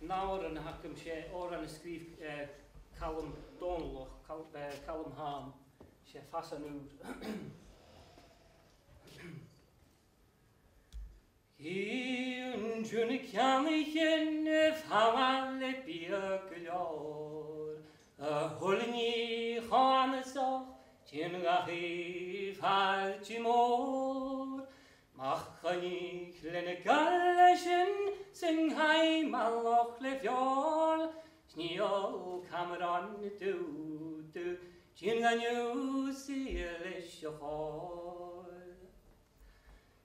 nawr yn hacym se o'r yn ysgrif calwm donloch, calwm ham, se Fasan ŵr. Hyn jwn y ciannych yn y fawal y biogylor, y hwlyn i choanesoch, ti'n gachif hal timor, mach yn len y galesyn sy'n hai maloch le fiol, sniol Cameron dw, ti'n ganw sy'n leisio chol.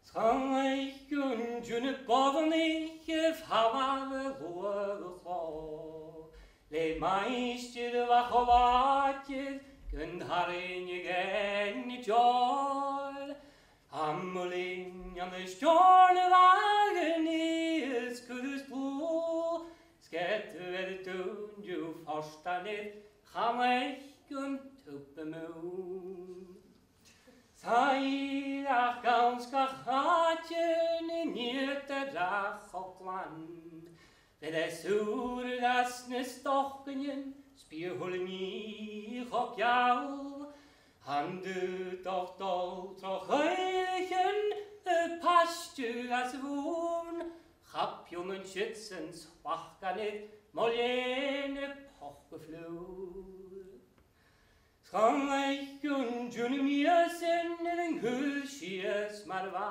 Schaich yn jwn y bofn eich y fawal y lwag y chlo, le maistir fach o fatydd gynharin y gen y jol, amlyn am y stjorn y wagen i ysgwrs blw, sgetwedd dwn jw forstanedd chameich yn tŵp y mwn. Sair ach gawns gachatyn i nirt y drach o glan. Fydd e sŵr as nes dochgynyn sbir hwlyn i chog iawl. Handu doch dol troch eichen y pastw as fwn. Chapion yn schützens wachganydd molien y poch geflwr. Schaich yn jwn y miasyn yn hwyl sias mar fa.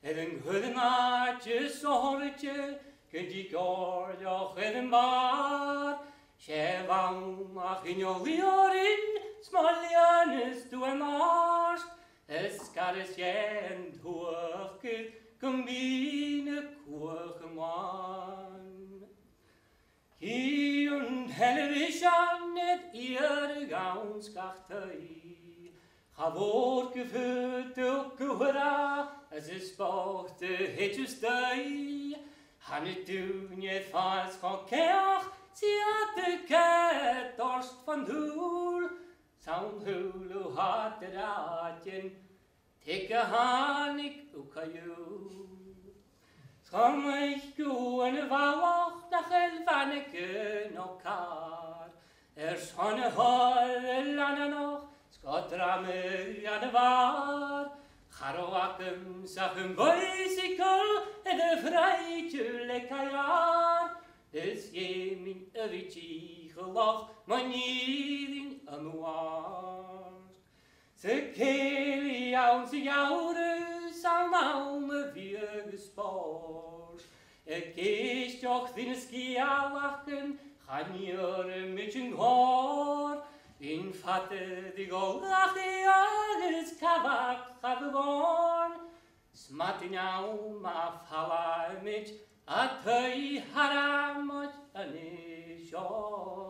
Yn hwyl yn adjys ohoritio gyda gordioch yn bar. Se fawn ach yn oli orin smolian ys dwi'n marst. Ysgarys ien hwch gyda gymbyn y cwch yn wan. Hi yn televisionet i'r gawns gachtau. Chafod gyfyd y gwra as ysbocht y hedjus dau. Han y dwniad ffas chon ceach sydd y cet orst van hŵl. Sawn hŵl o had yr adien tig y hanig o cayw. Schaich gwn y fawch na chelfan y gyn o car. Son y hol y lan anoch, sgodram y an y far. Charo acym sach yn boisigol, y ffraidjul y caiar. Ys iemin y fyti chloch, mae'n iddyn ymwart. Sy cael i iawn sy'n iawrys al nawn y fiag ysbors. Y geistioch ddyn ysgialach yn chaniwr y mich yn nghor. Fi'n ffatydd i golach i agos cafach a fyfon. Smadyn iawn ma ffala y mich a twy haramod yn y sior.